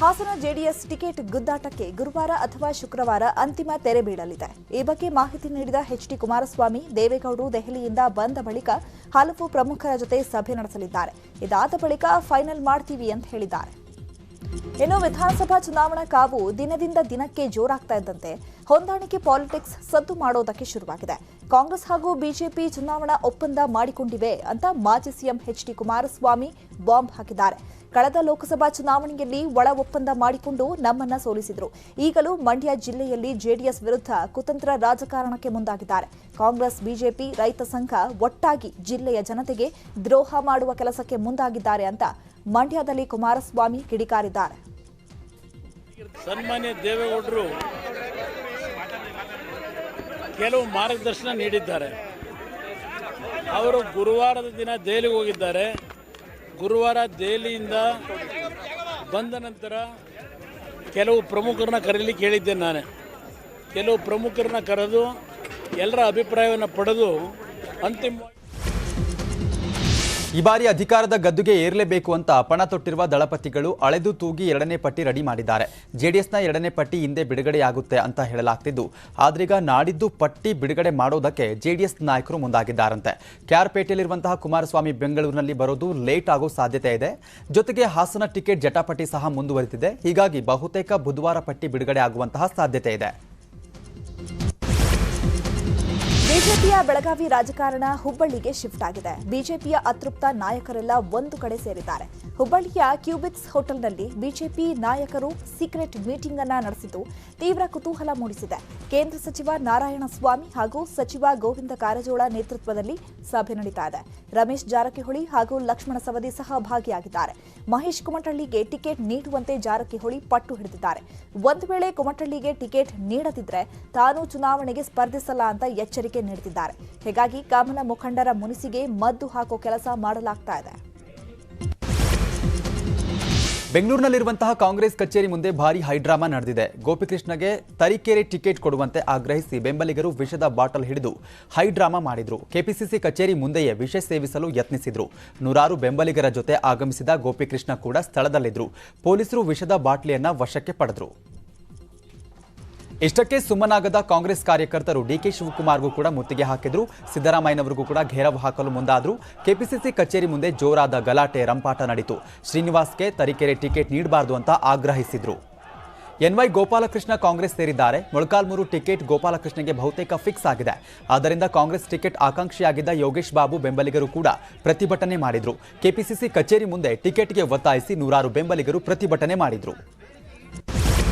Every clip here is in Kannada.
ಹಾಸನ ಜೆಡಿಎಸ್ ಟಿಕೆಟ್ ಗುದ್ದಾಟಕ್ಕೆ ಗುರುವಾರ ಅಥವಾ ಶುಕ್ರವಾರ ಅಂತಿಮ ತೆರೆ ಬೀಳಲಿದೆ. ಈ ಬಗ್ಗೆ ಮಾಹಿತಿ ನೀಡಿದ ಎಚ್.ಡಿ. ಕುಮಾರಸ್ವಾಮಿ, ದೇವೇಗೌಡರು ದೆಹಲಿಯಿಂದ ಬಂದ ಬಳಿಕ ಹಲವು ಪ್ರಮುಖರ ಜೊತೆ ಸಭೆ ನಡೆಸಲಿದ್ದಾರೆ. ಇದಾದ ಬಳಿಕ ಫೈನಲ್ ಮಾಡ್ತೀವಿ ಅಂತ ಹೇಳಿದ್ದಾರೆ. ಇನ್ನು ವಿಧಾನಸಭಾ ಚುನಾವಣಾ ಕಾವು ದಿನದಿಂದ ದಿನಕ್ಕೆ ಜೋರಾಗ್ತಾ ಇದ್ದಂತೆ ಹೊಂದಾಣಿಕೆ ಪಾಲಿಟಿಕ್ಸ್ ಸದ್ದು ಮಾಡೋದಕ್ಕೆ ಶುರುವಾಗಿದೆ. ಕಾಂಗ್ರೆಸ್ ಹಾಗೂ ಬಿಜೆಪಿ ಚುನಾವಣಾ ಒಪ್ಪಂದ ಮಾಡಿಕೊಂಡಿವೆ ಅಂತ ಮಾಜಿ ಸಿಎಂ ಎಚ್.ಡಿ. ಕುಮಾರಸ್ವಾಮಿ ಬಾಂಬ್ ಹಾಕಿದ್ದಾರೆ. ಕಳೆದ ಲೋಕಸಭಾ ಚುನಾವಣೆಯಲ್ಲಿ ಒಳ ಒಪ್ಪಂದ ಮಾಡಿಕೊಂಡು ನಮ್ಮನ್ನ ಸೋಲಿಸಿದ್ರು. ಈಗಲೂ ಮಂಡ್ಯ ಜಿಲ್ಲೆಯಲ್ಲಿ ಜೆಡಿಎಸ್ ವಿರುದ್ಧ ಕುತಂತ್ರ ರಾಜಕಾರಣಕ್ಕೆ ಮುಂದಾಗಿದ್ದಾರೆ. ಕಾಂಗ್ರೆಸ್, ಬಿಜೆಪಿ, ರೈತ ಸಂಘ ಒಟ್ಟಾಗಿ ಜಿಲ್ಲೆಯ ಜನತೆಗೆ ದ್ರೋಹ ಮಾಡುವ ಕೆಲಸಕ್ಕೆ ಮುಂದಾಗಿದ್ದಾರೆ ಅಂತ ಮಂಡ್ಯದಲ್ಲಿ ಕುಮಾರಸ್ವಾಮಿ ಕಿಡಿಕಾರಿದ್ದಾರೆ. ಸನ್ಮಾನ್ಯ ದೇವೇಗೌಡರು ಕೆಲವು ಮಾರ್ಗದರ್ಶನ ನೀಡಿದ್ದಾರೆ. ಅವರು ಗುರುವಾರದ ದಿನ ದೆಹಲಿಗೆ ಹೋಗಿದ್ದಾರೆ. ಗುರುವಾರ ದೆಹಲಿಯಿಂದ ಬಂದ ನಂತರ ಕೆಲವು ಪ್ರಮುಖರನ್ನ ಕರೀಲಿಕ್ಕೆ ಹೇಳಿದ್ದೆ. ನಾನೇ ಕೆಲವು ಪ್ರಮುಖರನ್ನ ಕರೆದು ಎಲ್ಲರ ಅಭಿಪ್ರಾಯವನ್ನು ಪಡೆದು ಅಂತಿಮವಾಗಿ ಈ ಬಾರಿ ಅಧಿಕಾರದ ಗದ್ದುಗೆ ಏರಲೇಬೇಕು ಅಂತ ಪಣ ತೊಟ್ಟಿರುವ ದಳಪತಿಗಳು ಅಳೆದು ತೂಗಿ ಎರಡನೇ ಪಟ್ಟಿ ರೆಡಿ ಮಾಡಿದ್ದಾರೆ. ಜೆಡಿಎಸ್ನ ಎರಡನೇ ಪಟ್ಟಿ ಹಿಂದೆ ಬಿಡುಗಡೆಯಾಗುತ್ತೆ ಅಂತ ಹೇಳಲಾಗ್ತಿದ್ದು, ಆದ್ರೀಗ ನಾಡಿದ್ದು ಪಟ್ಟಿ ಬಿಡುಗಡೆ ಮಾಡೋದಕ್ಕೆ ಜೆಡಿಎಸ್ ನಾಯಕರು ಮುಂದಾಗಿದ್ದಾರಂತೆ. ಕ್ಯಾರ್ಪೇಟೆಯಲ್ಲಿರುವಂತಹ ಕುಮಾರಸ್ವಾಮಿ ಬೆಂಗಳೂರಿನಲ್ಲಿ ಬರೋದು ಲೇಟ್ ಆಗೋ ಸಾಧ್ಯತೆ ಇದೆ. ಜೊತೆಗೆ ಹಾಸನ ಟಿಕೆಟ್ ಜಟಾಪಟಿ ಸಹ ಮುಂದುವರಿದಿದೆ. ಹೀಗಾಗಿ ಬಹುತೇಕ ಬುಧವಾರ ಪಟ್ಟಿ ಬಿಡುಗಡೆ ಆಗುವಂತಹ ಸಾಧ್ಯತೆ ಇದೆ. ಬಿಜೆಪಿಯ ಬೆಳಗಾವಿ ರಾಜಕಾರಣ ಹುಬ್ಬಳ್ಳಿಗೆ ಶಿಫ್ಟ್ ಆಗಿದೆ. ಬಿಜೆಪಿಯ ಅತೃಪ್ತ ನಾಯಕರೆಲ್ಲ ಒಂದು ಕಡೆ ಸೇರಿದ್ದಾರೆ. ಹುಬ್ಬಳ್ಳಿಯ ಕ್ಯೂಬಿಕ್ಸ್ ಹೋಟೆಲ್ನಲ್ಲಿ ಬಿಜೆಪಿ ನಾಯಕರು ಸೀಕ್ರೆಟ್ ಮೀಟಿಂಗ್ ಅನ್ನ ನಡೆಸಿದ್ದು ತೀವ್ರ ಕುತೂಹಲ ಮೂಡಿಸಿದೆ. ಕೇಂದ್ರ ಸಚಿವ ನಾರಾಯಣಸ್ವಾಮಿ ಹಾಗೂ ಸಚಿವ ಗೋವಿಂದ ಕಾರಜೋಳ ನೇತೃತ್ವದಲ್ಲಿ ಸಭೆ ನಡೀತಾ ಇದೆ. ರಮೇಶ್ ಜಾರಕಿಹೊಳಿ ಹಾಗೂ ಲಕ್ಷ್ಮಣ ಸವದಿ ಸಹ ಭಾಗಿಯಾಗಿದ್ದಾರೆ. ಮಹೇಶ್ ಕುಮಟಳ್ಳಿಗೆ ಟಿಕೆಟ್ ನೀಡುವಂತೆ ಜಾರಕಿಹೊಳಿ ಪಟ್ಟು ಹಿಡಿದಿದ್ದಾರೆ. ಒಂದು ವೇಳೆ ಕುಮಟಳ್ಳಿಗೆ ಟಿಕೆಟ್ ನೀಡದಿದ್ರೆ ತಾನು ಚುನಾವಣೆಗೆ ಸ್ಪರ್ಧಿಸಲ್ಲ ಅಂತ ಎಚ್ಚರಿಕೆ ನೀಡುತ್ತಿದ್ದಾರೆ. ಹೀಗಾಗಿ ಕಾಮನ ಮುಖಂಡರ ಮುನಿಸಿಗೆ ಮದ್ದು ಹಾಕೋ ಕೆಲಸ ಮಾಡಲಾಗ್ತಾ ಇದೆ. ಬೆಂಗಳೂರಿನಲ್ಲಿರುವಂತಹ ಕಾಂಗ್ರೆಸ್ ಕಚೇರಿ ಮುಂದೆ ಭಾರಿ ಹೈಡ್ರಾಮಾ ನಡೆದಿದೆ. ಗೋಪಿಕೃಷ್ಣಗೆ ತರೀಕೆರೆ ಟಿಕೆಟ್ ಕೊಡುವಂತೆ ಆಗ್ರಹಿಸಿ ಬೆಂಬಲಿಗರು ವಿಷದ ಬಾಟಲ್ ಹಿಡಿದು ಹೈಡ್ರಾಮಾ ಮಾಡಿದ್ರು. ಕೆಪಿಸಿಸಿ ಕಚೇರಿ ಮುಂದೆಯೇ ವಿಷ ಸೇವಿಸಲು ಯತ್ನಿಸಿದ್ರು. ನೂರಾರು ಬೆಂಬಲಿಗರ ಜೊತೆ ಆಗಮಿಸಿದ ಗೋಪಿಕೃಷ್ಣ ಕೂಡ ಸ್ಥಳದಲ್ಲಿದ್ರು. ಪೊಲೀಸರು ವಿಷದ ಬಾಟ್ಲಿಯನ್ನ ವಶಕ್ಕೆ ಪಡೆದ್ರು. ಇಷ್ಟಕ್ಕೆ ಸುಮ್ಮನಾಗದ ಕಾಂಗ್ರೆಸ್ ಕಾರ್ಯಕರ್ತರು ಡಿಕೆ ಶಿವಕುಮಾರ್ಗೂ ಕೂಡ ಮುತ್ತಿಗೆ ಹಾಕಿದ್ರು. ಸಿದ್ದರಾಮಯ್ಯನವರಿಗೂ ಕೂಡ ಘೇರಾವ್ ಹಾಕಲು ಮುಂದಾದ್ರು. ಕೆಪಿಸಿಸಿ ಕಚೇರಿ ಮುಂದೆ ಜೋರಾದ ಗಲಾಟೆ ರಂಪಾಟ ನಡೆಯಿತು. ಶ್ರೀನಿವಾಸ್ಗೆ ತರೀಕೆರೆ ಟಿಕೆಟ್ ನೀಡಬಾರದು ಅಂತ ಆಗ್ರಹಿಸಿದ್ರು. ಎನ್ವೈ ಗೋಪಾಲಕೃಷ್ಣ ಕಾಂಗ್ರೆಸ್ ಸೇರಿದ್ದಾರೆ. ಮೊಳಕಾಲ್ಮೂರು ಟಿಕೆಟ್ ಗೋಪಾಲಕೃಷ್ಣಗೆ ಬಹುತೇಕ ಫಿಕ್ಸ್ ಆಗಿದೆ. ಆದ್ದರಿಂದ ಕಾಂಗ್ರೆಸ್ ಟಿಕೆಟ್ ಆಕಾಂಕ್ಷಿಯಾಗಿದ್ದ ಯೋಗೇಶ್ ಬಾಬು ಬೆಂಬಲಿಗರು ಕೂಡ ಪ್ರತಿಭಟನೆ ಮಾಡಿದ್ರು. ಕೆಪಿಸಿಸಿ ಕಚೇರಿ ಮುಂದೆ ಟಿಕೆಟ್ಗೆ ಒತ್ತಾಯಿಸಿ ನೂರಾರು ಬೆಂಬಲಿಗರು ಪ್ರತಿಭಟನೆ ಮಾಡಿದ್ರು.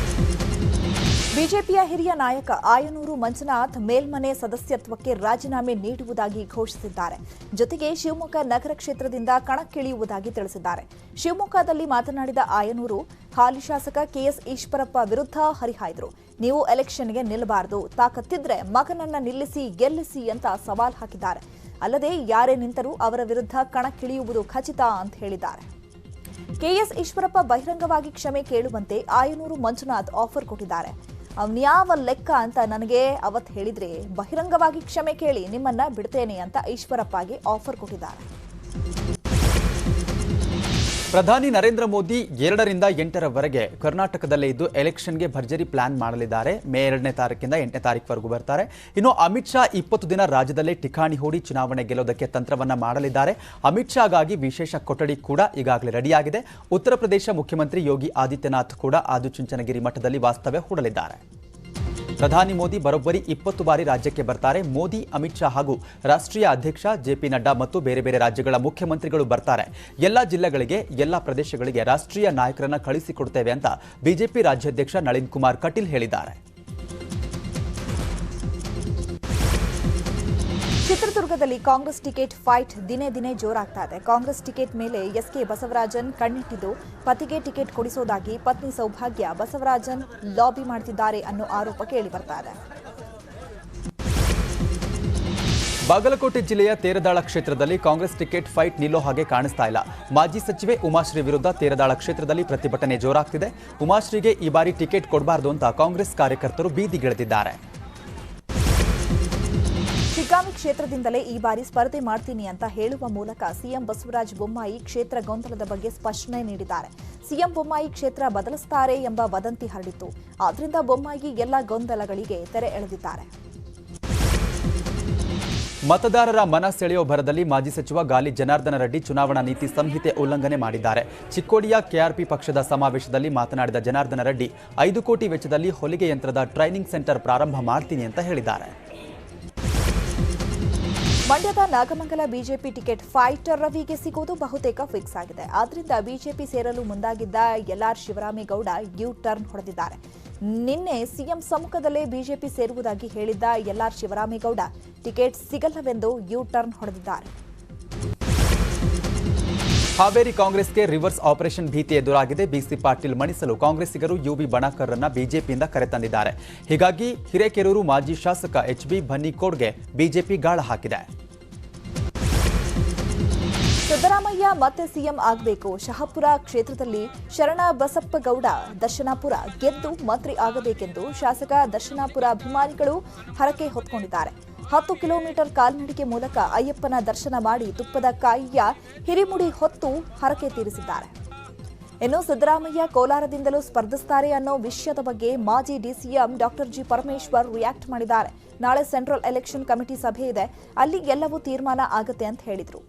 ಬಿಜೆಪಿಯ ಹಿರಿಯ ನಾಯಕ ಆಯನೂರು ಮಂಜುನಾಥ್ ಮೇಲ್ಮನೆ ಸದಸ್ಯತ್ವಕ್ಕೆ ರಾಜೀನಾಮೆ ನೀಡುವುದಾಗಿ ಘೋಷಿಸಿದ್ದಾರೆ. ಜೊತೆಗೆ ಶಿವಮೊಗ್ಗ ನಗರ ಕ್ಷೇತ್ರದಿಂದ ಕಣಕ್ಕಿಳಿಯುವುದಾಗಿ ತಿಳಿಸಿದ್ದಾರೆ. ಶಿವಮೊಗ್ಗದಲ್ಲಿ ಮಾತನಾಡಿದ ಆಯನೂರು, ಹಾಲಿ ಶಾಸಕ ಕೆಎಸ್ ಈಶ್ವರಪ್ಪ ವಿರುದ್ಧ ಹರಿಹಾಯ್ದರು. ನೀವು ಎಲೆಕ್ಷನ್ಗೆ ನಿಲ್ಲಬಾರದು, ತಾಕತ್ತಿದ್ರೆ ಮಗನನ್ನ ನಿಲ್ಲಿಸಿ ಗೆಲ್ಲಿಸಿ ಅಂತ ಸವಾಲ್ ಹಾಕಿದ್ದಾರೆ. ಅಲ್ಲದೆ ಯಾರೇ ನಿಂತರೂ ಅವರ ವಿರುದ್ಧ ಕಣಕ್ಕಿಳಿಯುವುದು ಖಚಿತ ಅಂತ ಹೇಳಿದ್ದಾರೆ. ಕೆಎಸ್ ಈಶ್ವರಪ್ಪ ಬಹಿರಂಗವಾಗಿ ಕ್ಷಮೆ ಕೇಳುವಂತೆ ಆಯನೂರು ಮಂಜುನಾಥ್ ಆಫರ್ ಕೊಟ್ಟಿದ್ದಾರೆ. ಅವ್ನ್ಯಾವ ಲೆಕ್ಕ ಅಂತ ನನಗೆ ಅವತ್ತು ಹೇಳಿದ್ರೆ ಬಹಿರಂಗವಾಗಿ ಕ್ಷಮೆ ಕೇಳಿ ನಿಮ್ಮನ್ನ ಬಿಡ್ತೇನೆ ಅಂತ ಈಶ್ವರಪ್ಪಗೆ ಆಫರ್ ಕೊಟ್ಟಿದ್ದಾರೆ. ಪ್ರಧಾನಿ ನರೇಂದ್ರ ಮೋದಿ 2ರಿಂದ 8ರವರೆಗೆ ಕರ್ನಾಟಕದಲ್ಲೇ ಇದ್ದು ಎಲೆಕ್ಷನ್ಗೆ ಭರ್ಜರಿ ಪ್ಲಾನ್ ಮಾಡಲಿದ್ದಾರೆ. ಮೇ 2ನೇ ತಾರೀಕಿಂದ 8ನೇ ತಾರೀಕುವರೆಗೂ ಬರ್ತಾರೆ. ಇನ್ನು ಅಮಿತ್ ಶಾ 20 ದಿನ ರಾಜ್ಯದಲ್ಲೇ ಠಿಕಾಣಿ ಹೂಡಿ ಚುನಾವಣೆ ಗೆಲ್ಲೋದಕ್ಕೆ ತಂತ್ರವನ್ನ ಮಾಡಲಿದ್ದಾರೆ. ಅಮಿತ್ ಶಾಗಾಗಿ ವಿಶೇಷ ಕೊಠಡಿ ಕೂಡ ಈಗಾಗಲೇ ರೆಡಿಯಾಗಿದೆ. ಉತ್ತರ ಪ್ರದೇಶ ಮುಖ್ಯಮಂತ್ರಿ ಯೋಗಿ ಆದಿತ್ಯನಾಥ್ ಕೂಡ ಆದಿಚುಂಚನಗಿರಿ ಮಠದಲ್ಲಿ ವಾಸ್ತವ್ಯ ಹೂಡಲಿದ್ದಾರೆ. ಪ್ರಧಾನಿ ಮೋದಿ ಬರೋಬ್ಬರಿ 20 ಬಾರಿ ರಾಜ್ಯಕ್ಕೆ ಬರ್ತಾರೆ. ಮೋದಿ, ಅಮಿತ್ ಶಾ ಹಾಗೂ ರಾಷ್ಟ್ರೀಯ ಅಧ್ಯಕ್ಷ ಜೆಪಿ ನಡ್ಡಾ ಮತ್ತು ಬೇರೆ ಬೇರೆ ರಾಜ್ಯಗಳ ಮುಖ್ಯಮಂತ್ರಿಗಳು ಬರ್ತಾರೆ. ಎಲ್ಲ ಜಿಲ್ಲೆಗಳಿಗೆ, ಎಲ್ಲ ಪ್ರದೇಶಗಳಿಗೆ ರಾಷ್ಟ್ರೀಯ ನಾಯಕರನ್ನ ಕಳಿಸಿಕೊಡ್ತೇವೆ ಅಂತ ಬಿಜೆಪಿ ರಾಜ್ಯಾಧ್ಯಕ್ಷ ನಳಿನ್ ಕುಮಾರ್ ಕಟೀಲ್ ಹೇಳಿದ್ದಾರೆ. ಚಿತ್ರದುರ್ಗದಲ್ಲಿ ಕಾಂಗ್ರೆಸ್ ಟಿಕೆಟ್ ಫೈಟ್ ದಿನೇ ದಿನೇ ಜೋರಾಗ್ತಾ ಇದೆ. ಕಾಂಗ್ರೆಸ್ ಟಿಕೆಟ್ ಮೇಲೆ ಎಸ್ಕೆ ಬಸವರಾಜನ್ ಕಣ್ಣಿಟ್ಟಿದ್ದು ಪತಿಗೆ ಟಿಕೆಟ್ ಕೊಡಿಸೋದಾಗಿ ಪತ್ನಿ ಸೌಭಾಗ್ಯ ಬಸವರಾಜನ್ ಲಾಬಿ ಮಾಡ್ತಿದ್ದಾರೆ ಅನ್ನೋ ಆರೋಪ ಕೇಳಿ ಬರ್ತಾ ಇದೆ. ಬಾಗಲಕೋಟೆ ಜಿಲ್ಲೆಯ ತೇರದಾಳ ಕ್ಷೇತ್ರದಲ್ಲಿ ಕಾಂಗ್ರೆಸ್ ಟಿಕೆಟ್ ಫೈಟ್ ನಿಲ್ಲೋ ಹಾಗೆ ಕಾಣಿಸ್ತಾ ಇಲ್ಲ. ಮಾಜಿ ಸಚಿವೆ ಉಮಾಶ್ರೀ ವಿರುದ್ಧ ತೇರದಾಳ ಕ್ಷೇತ್ರದಲ್ಲಿ ಪ್ರತಿಭಟನೆ ಜೋರಾಗ್ತಿದೆ. ಉಮಾಶ್ರೀಗೆ ಈ ಬಾರಿ ಟಿಕೆಟ್ ಕೊಡಬಾರದು ಅಂತ ಕಾಂಗ್ರೆಸ್ ಕಾರ್ಯಕರ್ತರು ಬೀದಿಗಿಳಿದಿದ್ದಾರೆ. ಶಿಗ್ಗಾಂವಿ ಕ್ಷೇತ್ರದಿಂದಲೇ ಈ ಬಾರಿ ಸ್ಪರ್ಧೆ ಮಾಡ್ತೀನಿ ಅಂತ ಹೇಳುವ ಮೂಲಕ ಸಿಎಂ ಬಸವರಾಜ ಬೊಮ್ಮಾಯಿ ಕ್ಷೇತ್ರ ಗೊಂದಲದ ಬಗ್ಗೆ ಸ್ಪಷ್ಟನೆ ನೀಡಿದ್ದಾರೆ. ಸಿಎಂ ಬೊಮ್ಮಾಯಿ ಕ್ಷೇತ್ರ ಬದಲಿಸುತ್ತಾರೆ ಎಂಬ ವದಂತಿ ಹರಡಿತ್ತು. ಆದ್ರಿಂದ ಬೊಮ್ಮಾಯಿ ಎಲ್ಲ ಗೊಂದಲಗಳಿಗೆ ತೆರೆ ಎಳೆದಿದ್ದಾರೆ. ಮತದಾರರ ಮನ ಸೆಳೆಯೋ ಭರದಲ್ಲಿ ಮಾಜಿ ಸಚಿವ ಗಾಲಿ ಜನಾರ್ದನ ರೆಡ್ಡಿ ಚುನಾವಣಾ ನೀತಿ ಸಂಹಿತೆ ಉಲ್ಲಂಘನೆ ಮಾಡಿದ್ದಾರೆ. ಚಿಕ್ಕೋಡಿಯ ಕೆಆರ್ಪಿ ಪಕ್ಷದ ಸಮಾವೇಶದಲ್ಲಿ ಮಾತನಾಡಿದ ಜನಾರ್ದನ ರೆಡ್ಡಿ 5 ಕೋಟಿ ವೆಚ್ಚದಲ್ಲಿ ಹೊಲಿಗೆ ಯಂತ್ರದ ಟ್ರೈನಿಂಗ್ ಸೆಂಟರ್ ಪ್ರಾರಂಭ ಮಾಡ್ತೀನಿ ಅಂತ ಹೇಳಿದ್ದಾರೆ. ಮಂಡ್ಯದ ನಾಗಮಂಗಲ ಬಿಜೆಪಿ ಟಿಕೆಟ್ ಫೈಟರ್ ರವಿಗೆ ಸಿಗುವುದು ಬಹುತೇಕ ಫಿಕ್ಸ್ ಆಗಿದೆ. ಆದ್ರಿಂದ ಬಿಜೆಪಿ ಸೇರಲು ಮುಂದಾಗಿದ್ದ ಎಲ್ಆರ್ ಶಿವರಾಮೇಗೌಡ ಯೂ ಟರ್ನ್ ಹೊಡೆದಿದ್ದಾರೆ. ನಿನ್ನೆ ಸಿಎಂ ಸಮ್ಮುಖದಲ್ಲೇ ಬಿಜೆಪಿ ಸೇರುವುದಾಗಿ ಹೇಳಿದ್ದ ಎಲ್ಆರ್ ಶಿವರಾಮೇಗೌಡ ಟಿಕೆಟ್ ಸಿಗಲ್ಲವೆಂದು ಯೂ ಟರ್ನ್ ಹೊಡೆದಿದ್ದಾರೆ. ಹಾವೇರಿ ಕಾಂಗ್ರೆಸ್ಗೆ ರಿವರ್ಸ್ ಆಪರೇಷನ್ ಭೀತಿ ಎದುರಾಗಿದೆ. ಬಿಸಿ ಪಾಟೀಲ್ ಮಣಿಸಲು ಕಾಂಗ್ರೆಸ್ಸಿಗರು ಯುಬಿ ಬಣಕರ್ರನ್ನ ಬಿಜೆಪಿಯಿಂದ ಕರೆತಂದಿದ್ದಾರೆ. ಹೀಗಾಗಿ ಹಿರೇಕೆರೂರು ಮಾಜಿ ಶಾಸಕ ಎಚ್ಬಿ ಬನ್ನಿಕೋಡ್ಗೆ ಬಿಜೆಪಿ ಗಾಳ ಹಾಕಿದೆ. ಸಿದ್ದರಾಮಯ್ಯ ಮತ್ತೆ ಸಿಎಂ ಆಗಬೇಕು. ಶಹಾಪುರ ಕ್ಷೇತ್ರದಲ್ಲಿ ಶರಣ ಬಸಪ್ಪಗೌಡ ದರ್ಶನಾಪುರ ಗೆದ್ದು ಮಂತ್ರಿ ಆಗಬೇಕೆಂದು ಶಾಸಕ ದರ್ಶನಾಪುರ ಅಭಿಮಾನಿಗಳು ಹರಕೆ ಹೊತ್ಕೊಂಡಿದ್ದಾರೆ. 10 ಕಿಲೋಮೀಟರ್ ಕಾಲ್ನಡಿಗೆ ಮೂಲಕ ಅಯ್ಯಪ್ಪನ ದರ್ಶನ ಮಾಡಿ ತುಪ್ಪದ ಕಾಯಿಯ ಹಿರಿಮುಡಿ ಹೊತ್ತು ಹರಕೆ ತೀರಿಸಿದ್ದಾರೆ. ಇನ್ನು ಸಿದ್ದರಾಮಯ್ಯ ಕೋಲಾರದಿಂದಲೂ ಸ್ಪರ್ಧಿಸುತ್ತಾರೆ ಅನ್ನೋ ವಿಷಯದ ಬಗ್ಗೆ ಮಾಜಿ DCM doctor G Parameshwar react ಮಾಡಿದ್ದಾರೆ. ನಾಳೆ ಸೆಂಟ್ರಲ್ ಎಲೆಕ್ಷನ್ ಕಮಿಟಿ ಸಭೆ ಇದೆ, ಅಲ್ಲಿ ಎಲ್ಲವೂ ತೀರ್ಮಾನ ಆಗುತ್ತೆ ಅಂತ ಹೇಳಿದರು.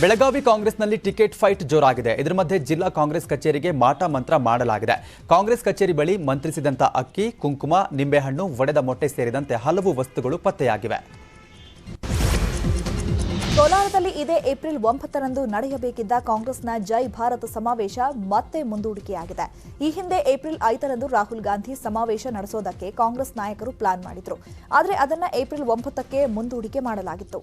ಬೆಳಗಾವಿ ಕಾಂಗ್ರೆಸ್ನಲ್ಲಿ ಟಿಕೆಟ್ ಫೈಟ್ ಜೋರಾಗಿದೆ. ಇದರ ಮಧ್ಯೆ ಜಿಲ್ಲಾ ಕಾಂಗ್ರೆಸ್ ಕಚೇರಿಗೆ ಮಾಟ ಮಂತ್ರ ಮಾಡಲಾಗಿದೆ. ಕಾಂಗ್ರೆಸ್ ಕಚೇರಿ ಬಳಿ ಮಂತ್ರಿಸಿದಂತ ಅಕ್ಕಿ, ಕುಂಕುಮ, ನಿಂಬೆಹಣ್ಣು, ಒಡೆದ ಮೊಟ್ಟೆ ಸೇರಿದಂತೆ ಹಲವು ವಸ್ತುಗಳು ಪತ್ತೆಯಾಗಿವೆ. ಕೋಲಾರದಲ್ಲಿ ಇದೇ ಏಪ್ರಿಲ್ 9ರಂದು ನಡೆಯಬೇಕಿದ್ದ ಕಾಂಗ್ರೆಸ್ನ ಜೈ ಭಾರತ್ ಸಮಾವೇಶ ಮತ್ತೆ ಮುಂದೂಡಿಕೆಯಾಗಿದೆ. ಈ ಹಿಂದೆ ಏಪ್ರಿಲ್ 5ರಂದು ರಾಹುಲ್ ಗಾಂಧಿ ಸಮಾವೇಶ ನಡೆಸೋದಕ್ಕೆ ಕಾಂಗ್ರೆಸ್ ನಾಯಕರು ಪ್ಲಾನ್ ಮಾಡಿದ್ರು. ಆದರೆ ಅದನ್ನ ಏಪ್ರಿಲ್ 9ಕ್ಕೆ ಮುಂದೂಡಿಕೆ ಮಾಡಲಾಗಿತ್ತು.